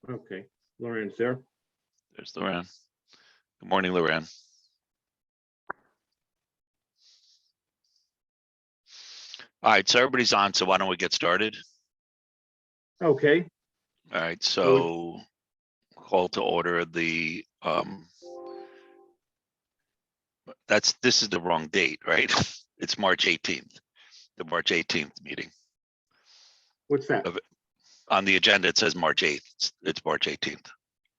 Okay, Lorian's there. There's Luann. Good morning, Luann. All right, so everybody's on, so why don't we get started? Okay, All right, so call to order the, this is the wrong date, right? It's March 18th, the March 18th meeting. what's that? On the agenda, it says March 8th. It's March 18th.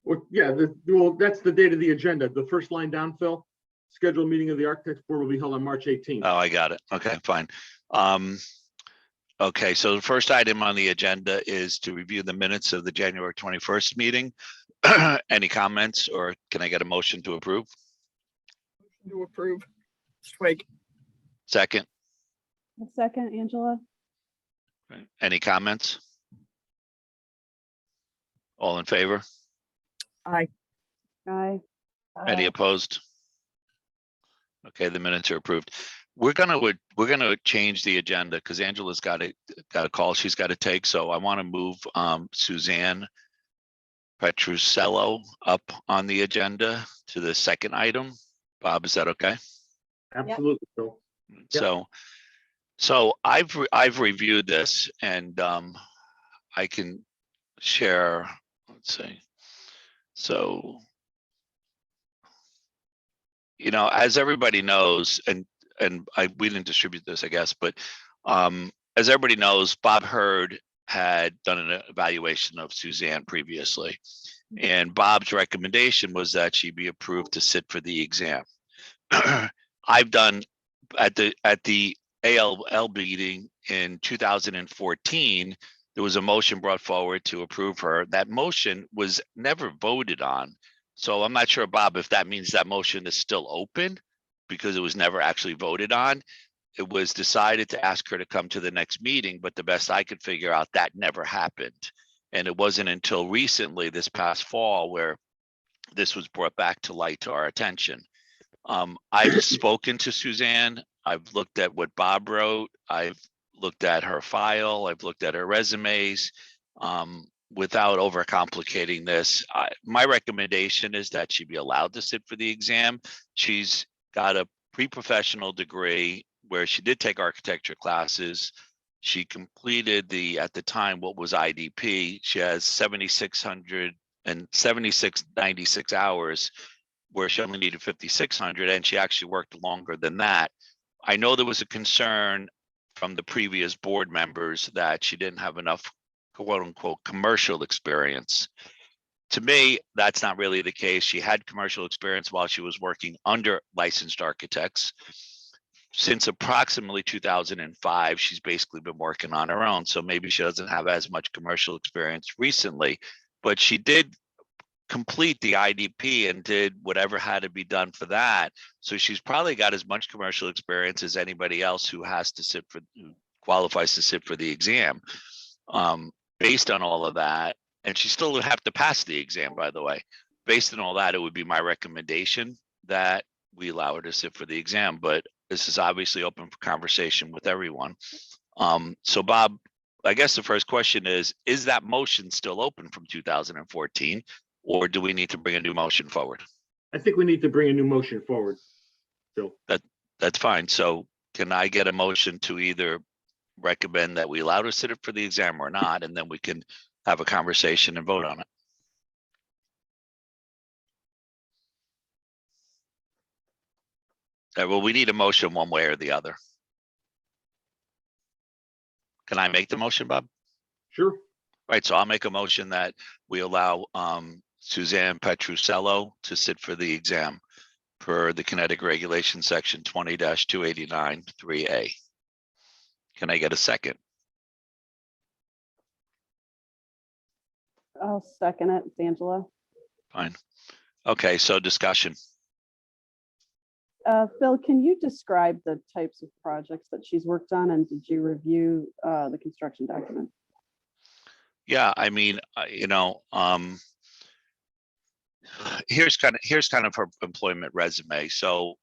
Well, yeah, well, that's the date of the agenda. The first line down, Phil. Scheduled meeting of the Architects Board will be held on March 18th. Oh, I got it. Okay, fine. Okay, so the first item on the agenda is to review the minutes of the January 21st meeting. Any comments, or can I get a motion to approve? To approve. Swig. Second, A second, Angela. any comments? All in favor? Aye. Aye. Any opposed? Okay, the minutes are approved. We're gonna change the agenda because Angela's got a call she's got to take. So I want to move Suzanne Petrucello up on the agenda to the second item. Bob, is that okay? Absolutely, Phil. So I've reviewed this, and I can share. Let's see. So, you know, as everybody knows, and we didn't distribute this, I guess, but as everybody knows, Bob Hurd had done an evaluation of Suzanne previously, and Bob's recommendation was that she be approved to sit for the exam. I've done at the ALL meeting in 2014, there was a motion brought forward to approve her. That motion was never voted on. So I'm not sure, Bob, if that means that motion is still open because it was never actually voted on. It was decided to ask her to come to the next meeting, but the best I could figure out, that never happened. And it wasn't until recently, this past fall, where this was brought back to light to our attention. I've spoken to Suzanne. I've looked at what Bob wrote. I've looked at her file. I've looked at her resumes. Without overcomplicating this, my recommendation is that she be allowed to sit for the exam. She's got a pre-professional degree where she did take architecture classes. She completed at the time, what was IDP. She has 7,696 hours where she only needed 5,600, and she actually worked longer than that. I know there was a concern from the previous board members that she didn't have enough quote unquote commercial experience. To me, that's not really the case. She had commercial experience while she was working under licensed architects. Since approximately 2005, she's basically been working on her own. So maybe she doesn't have as much commercial experience recently, but she did complete the IDP and did whatever had to be done for that. So she's probably got as much commercial experience as anybody else who qualifies to sit for the exam. Based on all of that, and she still would have to pass the exam, by the way. Based on all that, it would be my recommendation that we allow her to sit for the exam, but this is obviously open for conversation with everyone. So Bob, I guess the first question is that motion still open from 2014, or do we need to bring a new motion forward? I think we need to bring a new motion forward, Phil. That's fine. So can I get a motion to either recommend that we allow her to sit for the exam or not, and then we can have a conversation and vote on it? Well, we need a motion one way or the other. Can I make the motion, Bob? Sure. Right, so I'll make a motion that we allow Suzanne Petrucello to sit for the exam per the Kinetic Regulation Section 20-289-3A. Can I get a second? I'll second it. It's Angela. Fine. Okay, so discussion. Phil, can you describe the types of projects that she's worked on, and did you review the construction document? Yeah, I mean, here's kind of her employment resume. So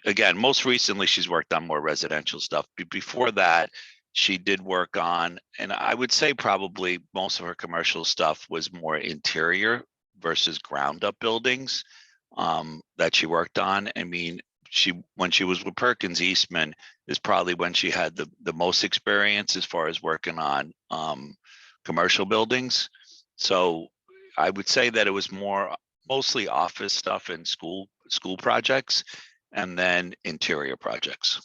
again, most recently she's worked on more residential stuff. Before that, she did work on, and I would say probably most of her commercial stuff was more interior versus ground up buildings that she worked on. I mean, when she was with Perkins Eastman is probably when she had the most experience as far as working on commercial buildings. So I would say that it was mostly office stuff and school projects, and then interior projects.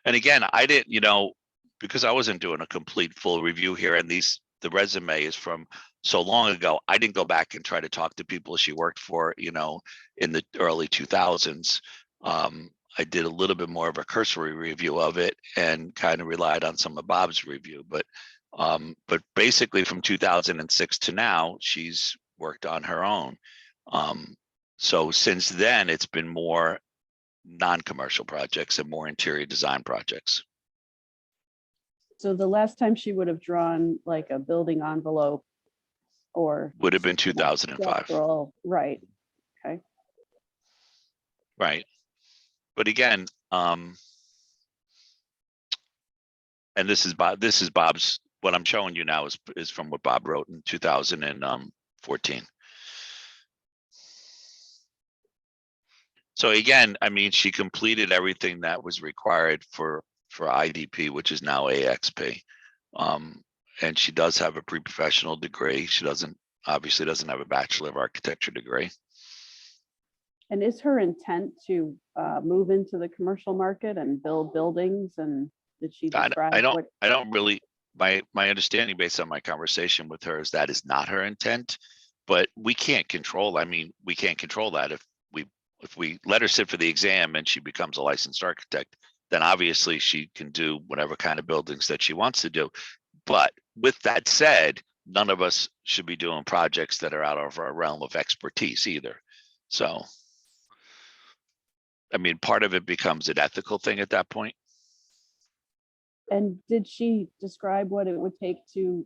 And again, I didn't, because I wasn't doing a complete full review here, and the resume is from so long ago, I didn't go back and try to talk to people she worked for, in the early 2000s. I did a little bit more of a cursory review of it and kind of relied on some of Bob's review, but basically from 2006 to now, she's worked on her own. So since then, it's been more non-commercial projects and more interior design projects. So the last time she would have drawn like a building envelope or Would have been 2005. structural, right? Okay. Right. But again, and this is Bob's, what I'm showing you now is from what Bob wrote in 2014. So again, I mean, she completed everything that was required for IDP, which is now AXP. And she does have a pre-professional degree. She obviously doesn't have a Bachelor of Architecture degree. And is her intent to move into the commercial market and build buildings? And did she describe I don't really, my understanding based on my conversation with her is that is not her intent, but we can't control. I mean, we can't control that. If we let her sit for the exam and she becomes a licensed architect, then obviously she can do whatever kind of buildings that she wants to do. But with that said, none of us should be doing projects that are out of our realm of expertise either. So, I mean, part of it becomes an ethical thing at that point. And did she describe what it would take to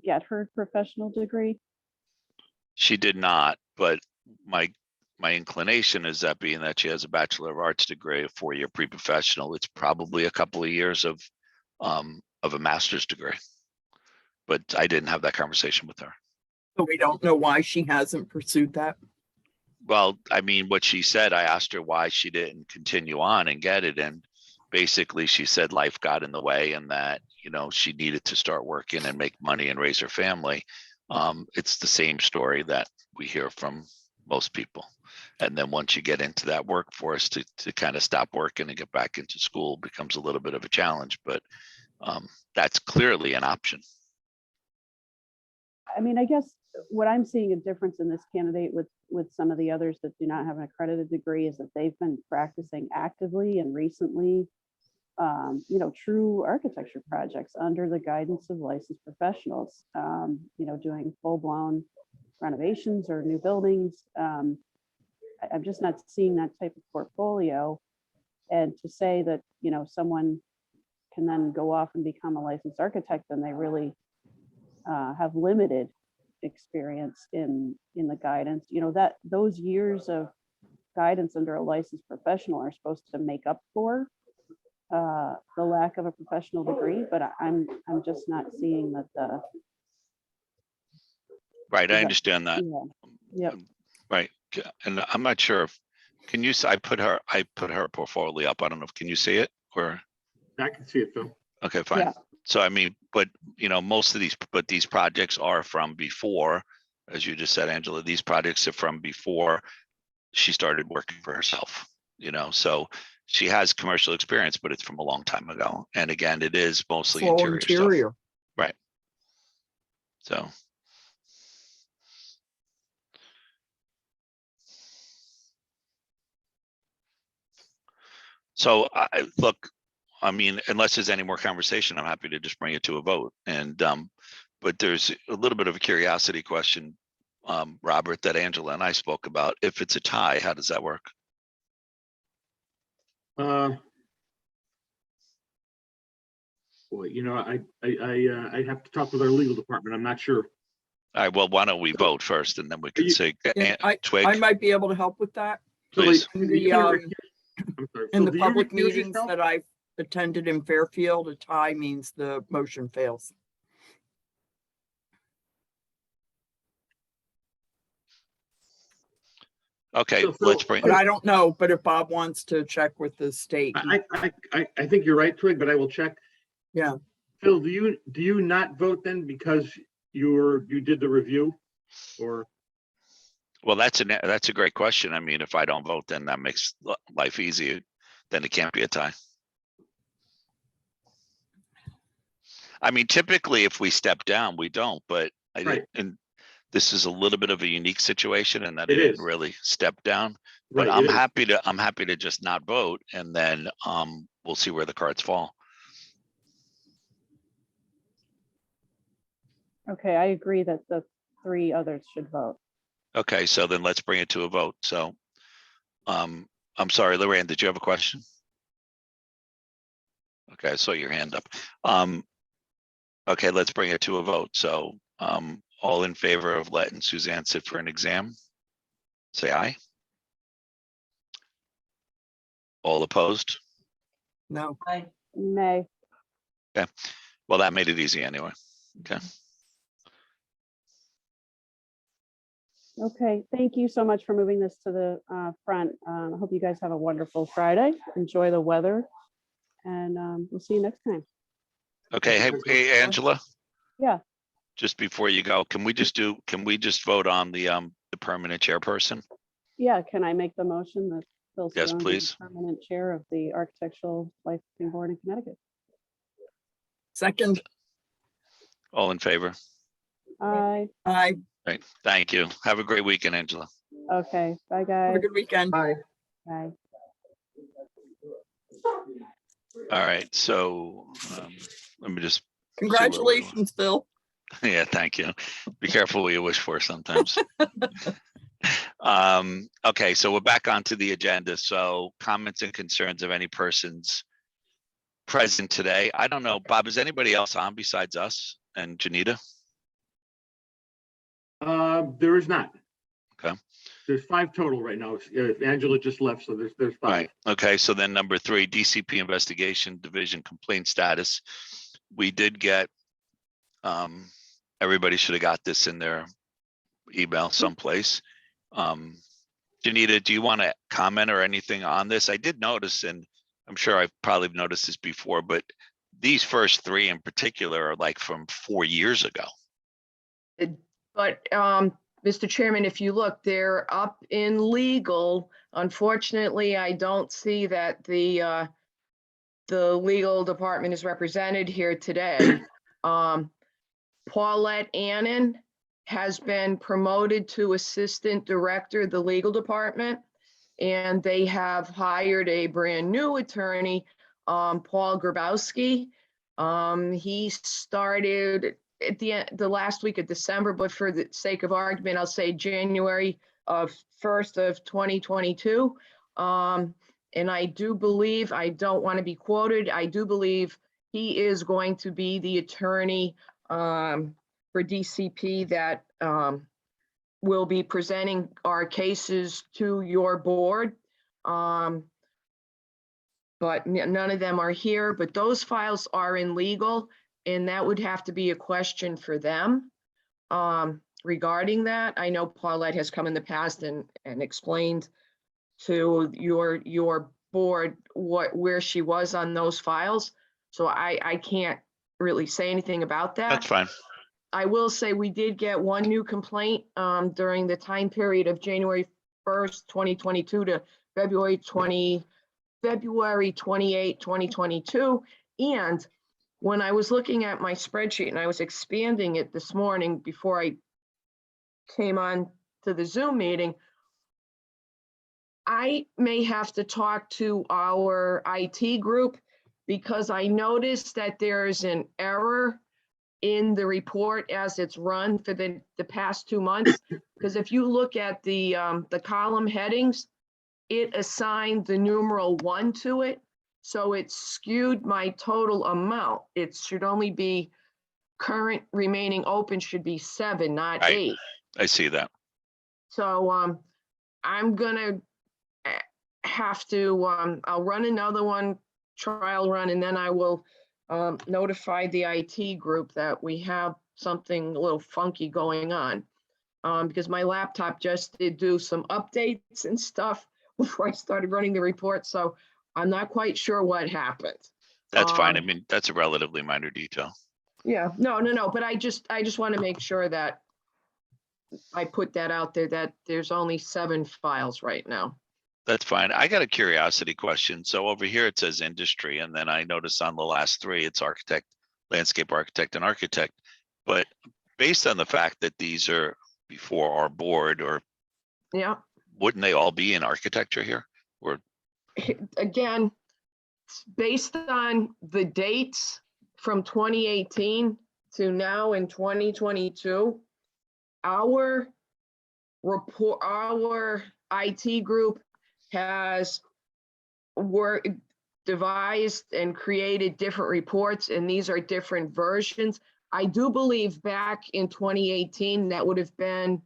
get her professional degree? She did not, but my inclination is that being that she has a Bachelor of Arts degree, a 4-year pre-professional, it's probably a couple of years of a master's degree. But I didn't have that conversation with her. So we don't know why she hasn't pursued that. Well, I mean, what she said, I asked her why she didn't continue on and get it. And basically she said life got in the way and that, she needed to start working and make money and raise her family. It's the same story that we hear from most people. And then once you get into that workforce to kind of stop working and get back into school becomes a little bit of a challenge, but that's clearly an option. I mean, I guess what I'm seeing a difference in this candidate with some of the others that do not have an accredited degree is that they've been practicing actively and recently, true architecture projects under the guidance of licensed professionals, doing full-blown renovations or new buildings. I'm just not seeing that type of portfolio. And to say that, someone can then go off and become a licensed architect, and they really have limited experience in the guidance, that those years of guidance under a licensed professional are supposed to make up for the lack of a professional degree, but I'm just not seeing that. Right, I understand that. Yeah. Yep. Right, and I'm not sure if, can you, I put her portfolio up. I don't know, can you see it or? I can see it, Phil. Okay, fine. Yeah. So I mean, but most of these projects are from before, as you just said, Angela, these projects are from before she started working for herself, so she has commercial experience, but it's from a long time ago. And again, it is mostly interior stuff. Right. So. So look, I mean, unless there's any more conversation, I'm happy to just bring it to a vote. And but there's a little bit of a curiosity question, Robert, that Angela and I spoke about. If it's a tie, how does that work? Boy, I have to talk with our legal department. I'm not sure. All right, well, why don't we vote first and then we can say Twig. I might be able to help with that. Please. I'm sorry, In Phil, the do you public recuse meetings yourself? that I've attended in Fairfield. A tie means the motion fails. Okay, So, let's bring, But I don't know, but if Bob wants to check with the state. I think you're right, Twig, but I will check. Yeah. Phil, do you not vote then because you did the review? Or, well, that's a great question. I mean, if I don't vote, then that makes life easier. Then it can't be a tie. I mean, typically if we step down, we don't, but I Right. did, and this is a little bit of a unique situation in that It I didn't is. really step down. But right, I'm it is. happy to just not vote, and then we'll see where the cards fall. Okay, I agree that the 3 others should vote. Okay, so then let's bring it to a vote. So I'm sorry, Lorraine, did you have a question? Okay, I saw your hand up. Okay, let's bring it to a vote. So all in favor of letting Suzanne sit for an exam? Say aye. All opposed? No. Nay. Well, that made it easy anyway. Okay. Okay, thank you so much for moving this to the front. I hope you guys have a wonderful Friday. Enjoy the weather, and we'll see you next time. Okay, hey, Angela, Yeah, just before you go, can we just vote on the permanent chairperson? yeah. Can I make the motion that Phil Yes, Stone be please. the permanent chair of the Architectural Licensing Board in Connecticut? Second. All in favor? Aye. Aye. Right, thank you. Have a great weekend, Angela. Okay, bye, Have guys. a good weekend. Bye. Bye. All right, so let me just, Congratulations, Phil. yeah, thank you. Be careful what you wish for sometimes. Okay, so we're back onto the agenda. So comments and concerns of any persons present today. I don't know, Bob, is anybody else on besides us and Janita? There is not. Okay. There's 5 total right now. Angela just left, so there's 5. Right, okay, so then number 3, DCP Investigation Division complaint status. We did get, everybody should have got this in their email someplace. Janita, do you want to comment or anything on this? I did notice, and I'm sure I've probably noticed this before, but these first 3 in particular are like from 4 years ago. But Mr. Chairman, if you look, they're up in legal. Unfortunately, I don't see that the legal department is represented here today. Paulette Annan has been promoted to Assistant Director of the Legal Department, and they have hired a brand new attorney, Paul Grabowski. He started at the last week of December, but for the sake of argument, I'll say January 1st of 2022. And I do believe, I don't want to be quoted, I do believe he is going to be the attorney for DCP that will be presenting our cases to your board. But none of them are here, but those files are in legal, and that would have to be a question for them regarding that. I know Paulette has come in the past and explained to your board where she was on those files. So I can't really say anything about that. That's fine. I will say we did get 1 new complaint during the time period of January 1st, 2022 to February 28, 2022. And when I was looking at my spreadsheet and I was expanding it this morning before I came on to the Zoom meeting, I may have to talk to our IT group because I noticed that there's an error in the report as it's run for the past 2 months. Because if you look at the column headings, it assigned the numeral 1 to it. So it skewed my total amount. It should only be current remaining open should be 7, not Right. 8. I see that. So I'm gonna have to, I'll run another one trial run, and then I will notify the IT group that we have something a little funky going on. Because my laptop just did do some updates and stuff before I started running the report, so I'm not quite sure what happened. That's fine. I Um, mean, that's a relatively minor detail. Yeah, no, but I just want to make sure that I put that out there, that there's only 7 files right now. That's fine. I got a curiosity question. So over here it says industry, and then I notice on the last 3, it's architect, landscape architect, and architect. But based on the fact that these are before our board, or Yeah, wouldn't they all be in architecture here? Or again, based on the dates from 2018 to now in 2022, our report, our IT group has devised and created different reports, and these are different versions. I do believe back in 2018, that would have been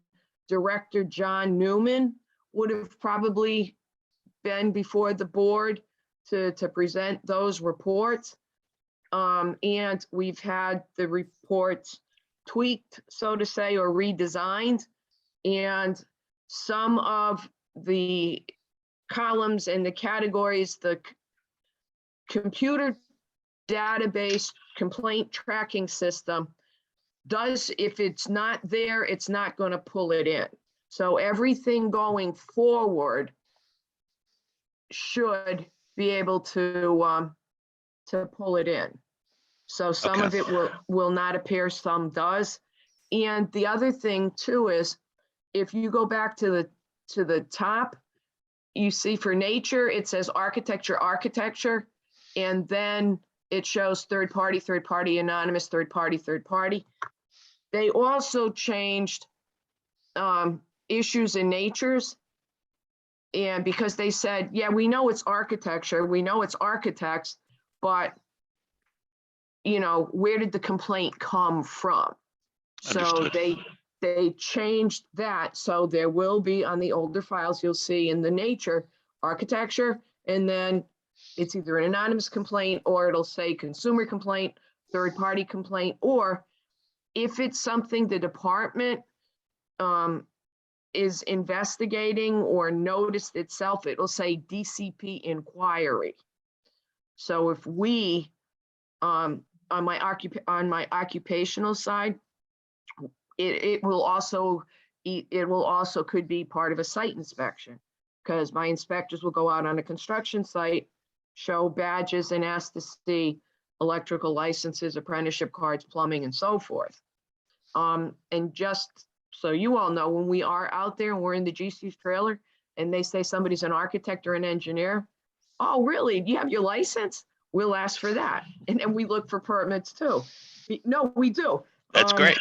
Director John Newman would have probably been before the board to present those reports. And we've had the reports tweaked, so to say, or redesigned. And some of the columns and the categories, the computer database complaint tracking system does, if it's not there, it's not going to pull it in. So everything going forward should be able to pull it in. So some of Okay. it will not appear, some does. And the other thing too is, if you go back to the top, you see for nature, it says architecture, and then it shows third party, anonymous, third party. They also changed issues in natures. And because they said, yeah, we know it's architecture, we know it's architects, but you know, where did the complaint come from? So Understood. they changed that. So there will be, on the older files, you'll see in the nature, architecture, and then it's either an anonymous complaint, or it'll say consumer complaint, third party complaint, or if it's something the department is investigating or noticed itself, it'll say DCP inquiry. So if we, on my occupational side, it will also could be part of a site inspection, because my inspectors will go out on a construction site, show badges, and ask to see electrical licenses, apprenticeship cards, plumbing, and so forth. And just so you all know, when we are out there and we're in the GC's trailer and they say somebody's an architect or an engineer, oh, really? Do you have your license? We'll ask for that. And then we look for permits too. No, we do. That's great.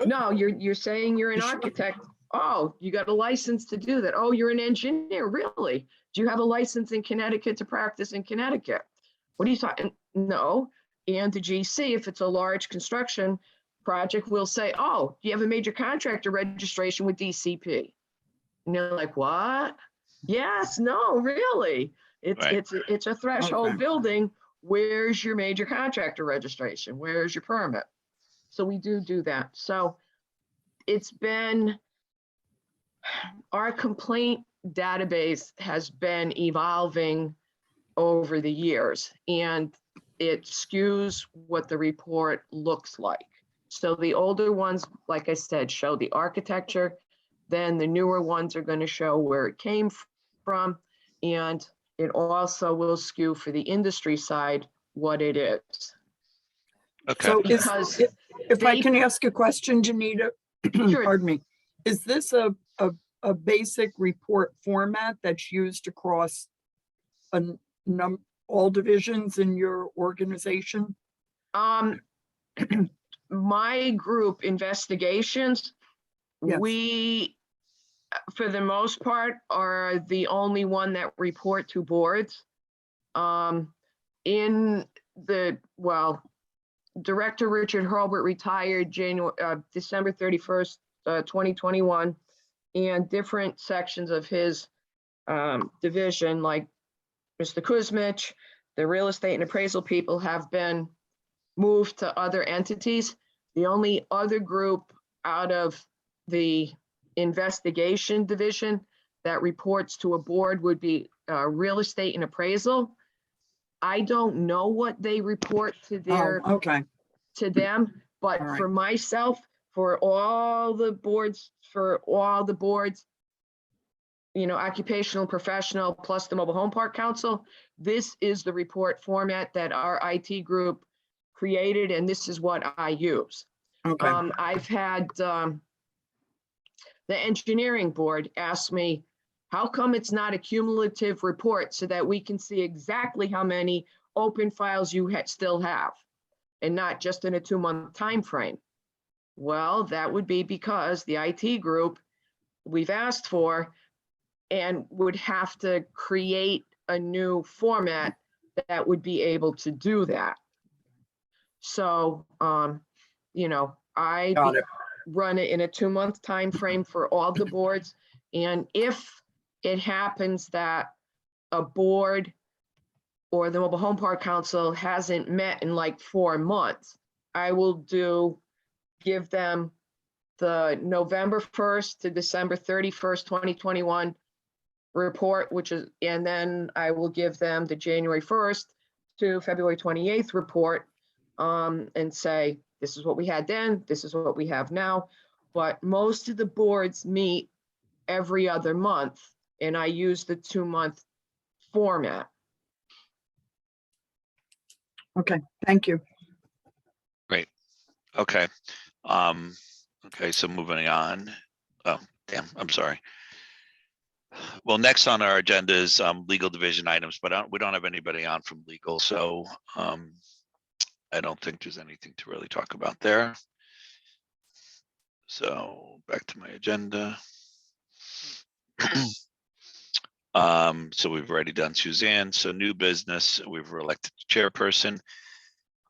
No, you're saying you're an architect. Oh, you got a license to do that. Oh, you're an engineer, really? Do you have a license in Connecticut to practice in Connecticut? What are you talking? No. And the GC, if it's a large construction project, will say, oh, do you have a major contractor registration with DCP? And you're like, what? Yes, no, really. Right. It's a threshold Okay. building. Where's your major contractor registration? Where's your permit? So we do that. So it's been, our complaint database has been evolving over the years, and it skews what the report looks like. So the older ones, like I said, show the architecture, then the newer ones are going to show where it came from, and it also will skew for the industry side what it is. Okay. So Because if I they- can ask a question, Janita, Sure. pardon me, is this a basic report format that's used across all divisions in your organization? My group, investigations, Yes. we, for the most part, are the only one that report to boards. Director Richard Hurlbert retired December 31st, 2021, and different sections of his division, like Mr. Kuzmich, the real estate and appraisal people have been moved to other entities. The only other group out of the investigation division that reports to a board would be real estate and appraisal. I don't know what they report to their, Oh, okay. to them, but All right. for myself, for all the boards, you know, occupational, professional, plus the mobile home park council, this is the report format that our IT group created, and this is what I use. Okay. I've had the engineering board ask me, how come it's not a cumulative report so that we can see exactly how many open files you still have and not just in a 2-month time frame? Well, that would be because the IT group we've asked for and would have to create a new format that would be able to do that. So, you know, I Got it. run it in a 2-month time frame for all the boards. And if it happens that a board or the Mobile Home Park Council hasn't met in like 4 months, I will give them the November 1st to December 31st, 2021 report, and then I will give them the January 1st to February 28th report, and say, this is what we had then, this is what we have now. But most of the boards meet every other month, and I use the 2-month format. Okay, thank you. Okay. Okay, so moving on. Oh, damn, I'm sorry. Well, next on our agenda is legal division items, but we don't have anybody on from legal, so I don't think there's anything to really talk about there. So back to my agenda. So we've already done Suzanne. So new business, we've elected chairperson.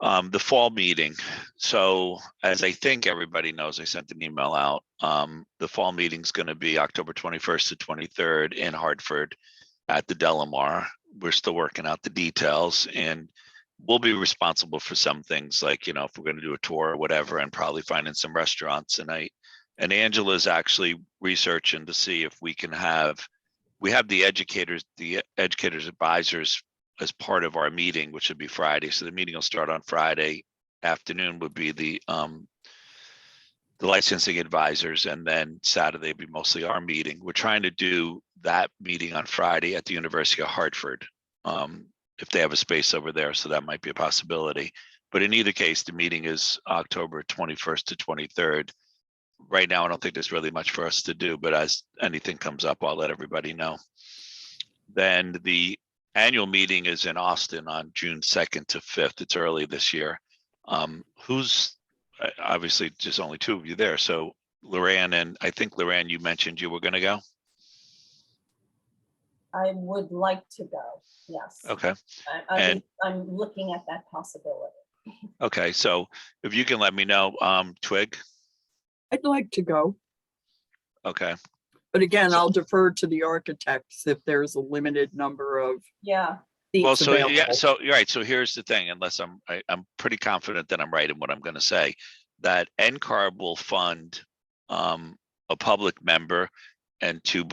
The fall meeting. So as I think everybody knows, I sent an email out. The fall meeting is going to be October 21st to 23rd in Hartford at the Delamar. We're still working out the details, and we'll be responsible for some things, like, you know, if we're going to do a tour or whatever, and probably finding some restaurants tonight. And Angela's actually researching to see if we can we have the educators advisors as part of our meeting, which would be Friday. So the meeting will start on Friday afternoon, would be the licensing advisors, and then Saturday would be mostly our meeting. We're trying to do that meeting on Friday at the University of Hartford, if they have a space over there, so that might be a possibility. But in either case, the meeting is October 21st to 23rd. Right now, I don't think there's really much for us to do, but as anything comes up, I'll let everybody know. Then the annual meeting is in Austin on June 2nd to 5th. It's early this year. Who's obviously just only 2 of you there. So Lurann, and I think Lurann, you mentioned you were going to go. I would like to go, yes. Okay. I'm looking at that possibility. Okay. So if you can let me know, Twig. I'd like to go, Okay. but again, I'll defer to the architects if there's a limited number of Yeah, Well, seats so available. yeah, so you're right. So here's the thing, unless I'm pretty confident that I'm right in what I'm going to say, that NCARB will fund a public member and 2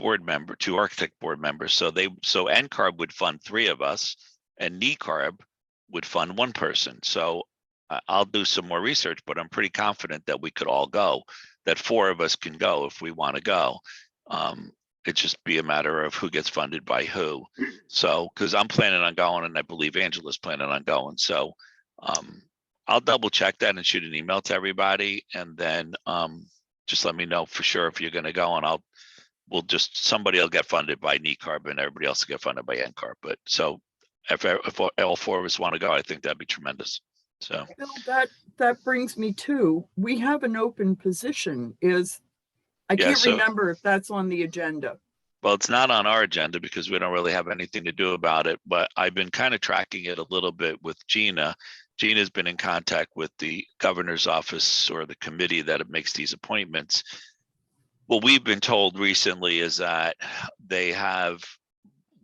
architect board members. So NCARB would fund 3 of us, and NECARB would fund 1 person. So I'll do some more research, but I'm pretty confident that we could all go, that 4 of us can go if we want to go. It just be a matter of who gets funded by who. So, because I'm planning on going, and I believe Angela's planning on going. So I'll double check that and shoot an email to everybody, and then just let me know for sure if you're going to go, and somebody will get funded by NECARB and everybody else will get funded by NCARB. But so if all 4 of us want to go, I think that'd be tremendous. So Bill, that brings me to, we have an open position. I Yeah, can't so- remember if that's on the agenda. well, it's not on our agenda because we don't really have anything to do about it, but I've been kind of tracking it a little bit with Gina. Gina's been in contact with the governor's office or the committee that makes these appointments. What we've been told recently is that they have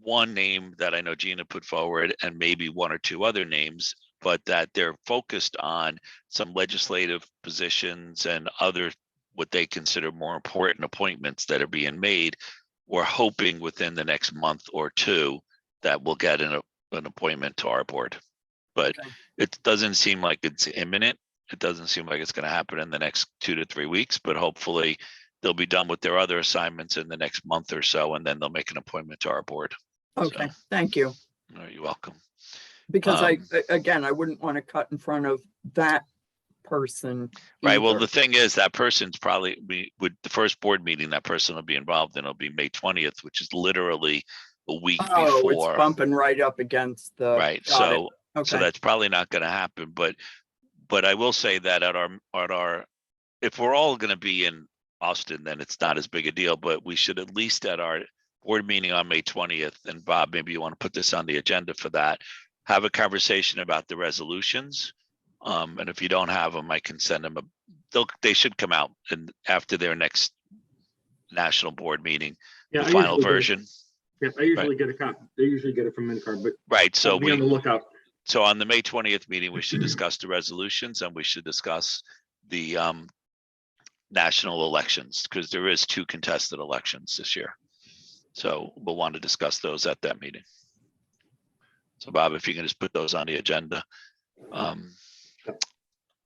one name that I know Gina put forward and maybe one or two other names, but that they're focused on some legislative positions and other what they consider more important appointments that are being made. We're hoping within the next month or two that we'll get an appointment to our board. But Okay. it doesn't seem like it's imminent. It doesn't seem like it's going to happen in the next 2 to 3 weeks, but hopefully they'll be done with their other assignments in the next month or so, and then they'll make an appointment to our board. Okay, So, thank you. you're welcome. Because Um, again, I wouldn't want to cut in front of that person. Right. Well, either. the thing is that person's probably with the first board meeting that person will be involved in. It'll be May 20th, which is literally a week Oh, it's before. bumping right up against the. Right. got it. So Okay, that's probably not going to happen. But I will say that at our if we're all going to be in Austin, then it's not as big a deal. But we should at least at our board meeting on May 20th, and Bob, maybe you want to put this on the agenda for that, have a conversation about the resolutions. And if you don't have them, I can send them they should come out and after their next national board meeting, Yeah, the I final usually get it. version. Yes, I usually get a copy. They usually get it from InCard, but Right. So I'll be on the lookout. So on the May 20th meeting, we should discuss the resolutions and we should discuss the national elections, because there is 2 contested elections this year. So we'll want to discuss those at that meeting. So Bob, if you can just put those on the agenda.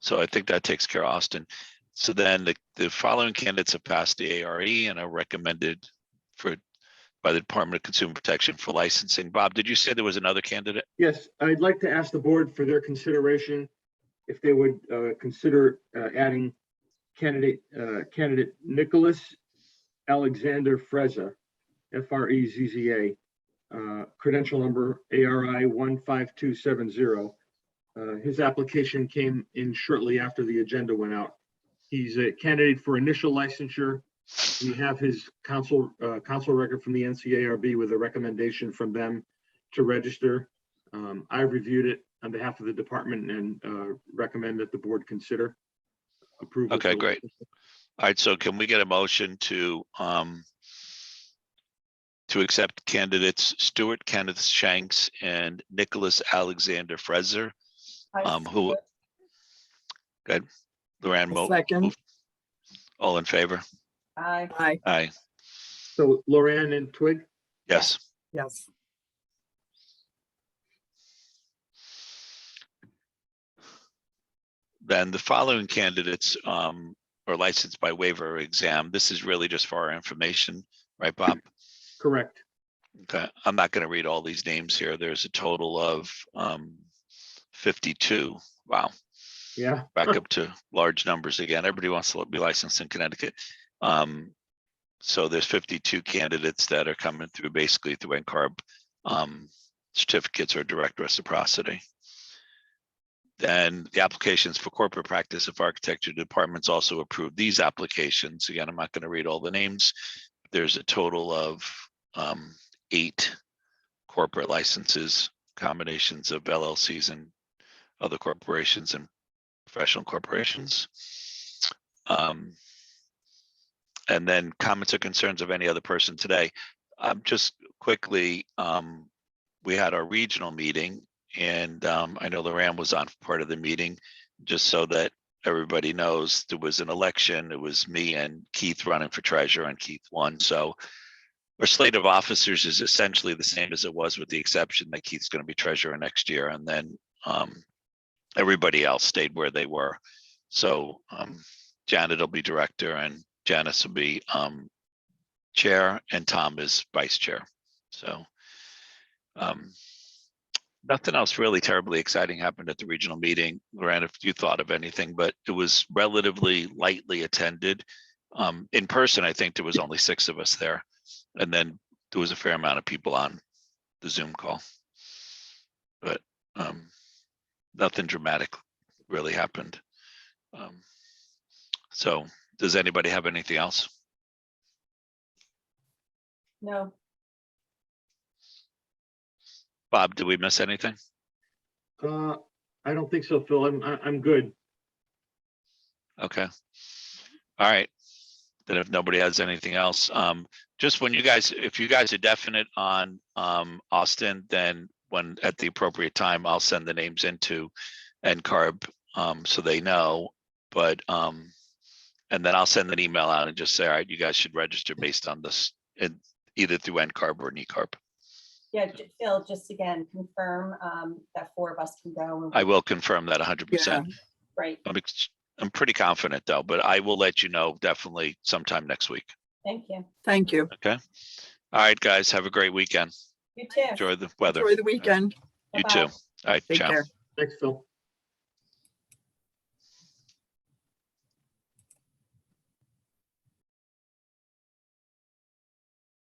So I think that takes care of Austin. So then the following candidates have passed the ARE and are recommended by the Department of Consumer Protection for licensing. Bob, did you say there was another candidate? Yes, I'd like to ask the board for their consideration, if they would consider adding candidate Nicholas Alexander Frezza, Frezza, credential number ARI 15270. His application came in shortly after the agenda went out. He's a candidate for initial licensure. We have his council record from the NCARB with a recommendation from them to register. I reviewed it on behalf of the department and recommend that the board consider approval. Okay, great. All right, so can we get a motion to accept candidates Stuart Kenneth Shanks and Nicholas Alexander Frezza? Who? Good. Luann, second. all in favor? Aye. Aye, Aye. So Lorianne and Twig, Yes. yes. Then the following candidates are licensed by waiver or exam. This is really just for our information, right, Bob? correct. Okay, I'm not going to read all these names here. There's a total of 52. Wow. Yeah. Back up to large numbers again. Everybody wants to be licensed in Connecticut. So there's 52 candidates that are coming through basically through NCARB certificates or direct reciprocity. Then the applications for corporate practice of architecture departments also approved these applications. Again, I'm not going to read all the names. There's a total of 8 corporate licenses, combinations of LLCs and other corporations and professional corporations. And then comments or concerns of any other person today. Just quickly, we had our regional meeting, and I know Luann was on part of the meeting, just so that everybody knows there was an election. It was me and Keith running for treasurer, and Keith won. So our slate of officers is essentially the same as it was, with the exception that Keith's going to be treasurer next year, and then everybody else stayed where they were. So Janet will be director, and Janice will be chair, and Tom is vice chair. So nothing else really terribly exciting happened at the regional meeting. Luann, if you thought of anything, but it was relatively lightly attended. In person, I think there was only 6 of us there. And then there was a fair amount of people on the Zoom call. But nothing dramatic really happened. So does anybody have anything else? No, Bob, did we miss anything? I don't think so, Phil. I'm good. Okay. All right. Then if nobody has anything else, just when you guys, if you guys are definite on Austin, then when at the appropriate time, I'll send the names into NCARB so they know. But and then I'll send an email out and just say, all right, you guys should register based on this, and either through NCARB or NECARB. Yeah, Phil, just again, confirm that 4 of us can go. I will confirm that 100%. Right, I'm pretty confident though, but I will let you know definitely sometime next week. thank you. Thank you. Okay. All right, guys, have a great weekend. You too. Enjoy the weather. Enjoy the weekend. You Bye-bye. too. All right, Take ciao. care. Thanks, Phil.